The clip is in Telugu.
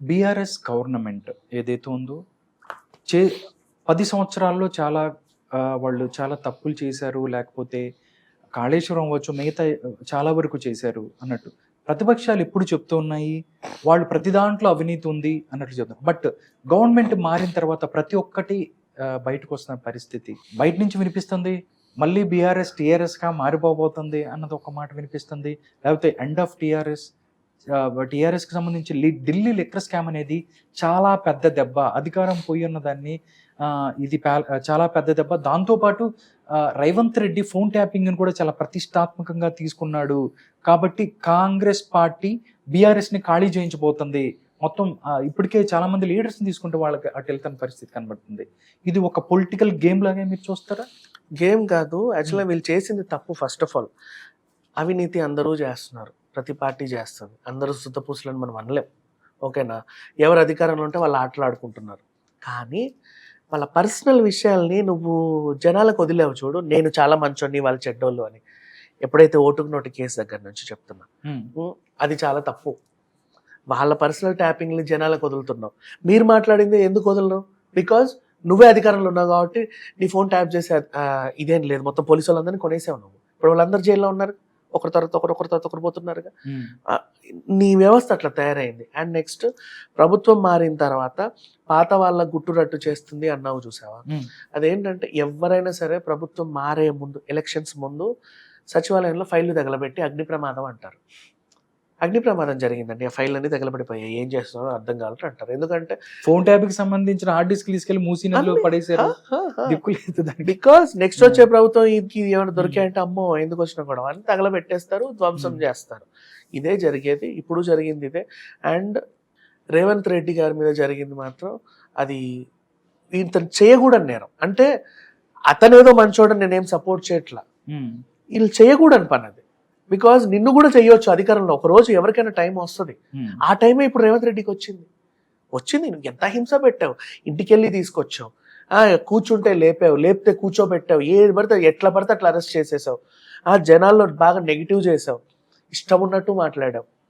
బీఆర్ఎస్ గవర్నమెంట్ ఏదైతే ఉందో చే 10 సంవత్సరాల్లో చాలా వాళ్ళు చాలా తప్పులు చేశారు. లేకపోతే కాళేశ్వరం అవ్వచ్చు, మిగతా చాలా వరకు చేశారు అన్నట్టు. ప్రతిపక్షాలు ఎప్పుడు చెప్తూ ఉన్నాయి, వాళ్ళు ప్రతి దాంట్లో అవినీతి ఉంది అన్నట్టు చెప్తారు. బట్ గవర్నమెంట్ మారిన తర్వాత ప్రతి ఒక్కటి బయటకు వస్తున్న పరిస్థితి. బయట నుంచి వినిపిస్తుంది, మళ్ళీ బీఆర్ఎస్ టీఆర్ఎస్గా మారిపోబోతుంది అన్నది ఒక మాట వినిపిస్తుంది. లేకపోతే ఎండ్ ఆఫ్ టీఆర్ఎస్. టీఆర్ఎస్కి సంబంధించి ఢిల్లీ లిక్కర్ స్కామ్ అనేది చాలా పెద్ద దెబ్బ. అధికారం పోయి ఉన్న దాన్ని ఇది చాలా పెద్ద దెబ్బ. దాంతోపాటు రేవంత్ రెడ్డి ఫోన్ ట్యాపింగ్ని కూడా చాలా ప్రతిష్టాత్మకంగా తీసుకున్నాడు. కాబట్టి కాంగ్రెస్ పార్టీ బీఆర్ఎస్ని ఖాళీ చేయించబోతుంది. మొత్తం ఇప్పటికే చాలా మంది లీడర్స్ని తీసుకుంటే వాళ్ళకి అటు వెళ్తున్న పరిస్థితి కనబడుతుంది. ఇది ఒక పొలిటికల్ గేమ్ లాగే మీరు చూస్తారా? గేమ్ కాదు, యాక్చువల్గా వీళ్ళు చేసింది తప్పు. ఫస్ట్ ఆఫ్ ఆల్ అవినీతి అందరూ చేస్తున్నారు, ప్రతి పార్టీ చేస్తుంది. అందరూ సుత్తపూసలని మనం అనలేం, ఓకేనా? ఎవరు అధికారంలో ఉంటే వాళ్ళు ఆటలు ఆడుకుంటున్నారు. కానీ వాళ్ళ పర్సనల్ విషయాల్ని నువ్వు జనాలకు వదిలేవు చూడు. నేను చాలా మంచోడిని, వాళ్ళు చెడ్డోళ్ళు అని. ఎప్పుడైతే ఓటుకు నోటు కేసు దగ్గర నుంచి చెప్తున్నా, అది చాలా తప్పు. వాళ్ళ పర్సనల్ ట్యాపింగ్ని జనాలకు వదులుతున్నావు. మీరు మాట్లాడింది ఎందుకు వదలరు? బికాజ్ నువ్వే అధికారంలో ఉన్నావు కాబట్టి నీ ఫోన్ ట్యాప్ చేసే ఇదేం లేదు. మొత్తం పోలీసు వాళ్ళందరినీ కొనేసావు నువ్వు. ఇప్పుడు వాళ్ళందరూ జైల్లో ఉన్నారు, ఒకరి తర్వాత ఒకరు పోతున్నారుగా. నీ వ్యవస్థ అట్లా తయారైంది. అండ్ నెక్స్ట్ ప్రభుత్వం మారిన తర్వాత పాత వాళ్ళ గుట్టురట్టు చేస్తుంది అన్నావు, చూసావా? అదేంటంటే ఎవరైనా సరే ప్రభుత్వం మారే ముందు, ఎలక్షన్స్ ముందు సచివాలయంలో ఫైళ్లు తగలబెట్టి అగ్ని ప్రమాదం అంటారు. అగ్ని ప్రమాదం జరిగిందండి, ఆ ఫైల్ అన్ని తగలబడిపోయాయి, ఏం చేస్తున్నారో అర్థం కావాలంటే అంటారు. ఎందుకంటే ఫోన్ ట్యాబ్కి సంబంధించిన హార్డ్ డిస్క్ తీసుకెళ్లి మూసినలో పడేసారు. బికాస్ నెక్స్ట్ వచ్చే ప్రభుత్వం ఇది ఏమైనా దొరికాయంటే అమ్మో ఎందుకు వచ్చినా కూడా అని తగలబెట్టేస్తారు, ధ్వంసం చేస్తారు. ఇదే జరిగేది, ఇప్పుడు జరిగింది ఇదే. అండ్ రేవంత్ రెడ్డి గారి మీద జరిగింది మాత్రం అది ఇతను చేయకూడని నేరం. అంటే అతనేదో మంచోడని నేనేం సపోర్ట్ చేయట్లా, వీళ్ళు చేయకూడని పని అది. బికాజ్ నిన్ను కూడా చెయ్యొచ్చు అధికారంలో. ఒక రోజు ఎవరికైనా టైం వస్తుంది, ఆ టైమే ఇప్పుడు రేవంత్ రెడ్డికి వచ్చింది. నువ్వు ఎంత హింస పెట్టావు, ఇంటికెళ్ళి తీసుకొచ్చావు, కూర్చుంటే లేపావు, లేపితే కూర్చోబెట్టావు, ఏది పడితే ఎట్లా పడితే అట్లా అరెస్ట్ చేసేసావు, జనాల్లో బాగా నెగిటివ్ చేసావు, ఇష్టం ఉన్నట్టు మాట్లాడావు.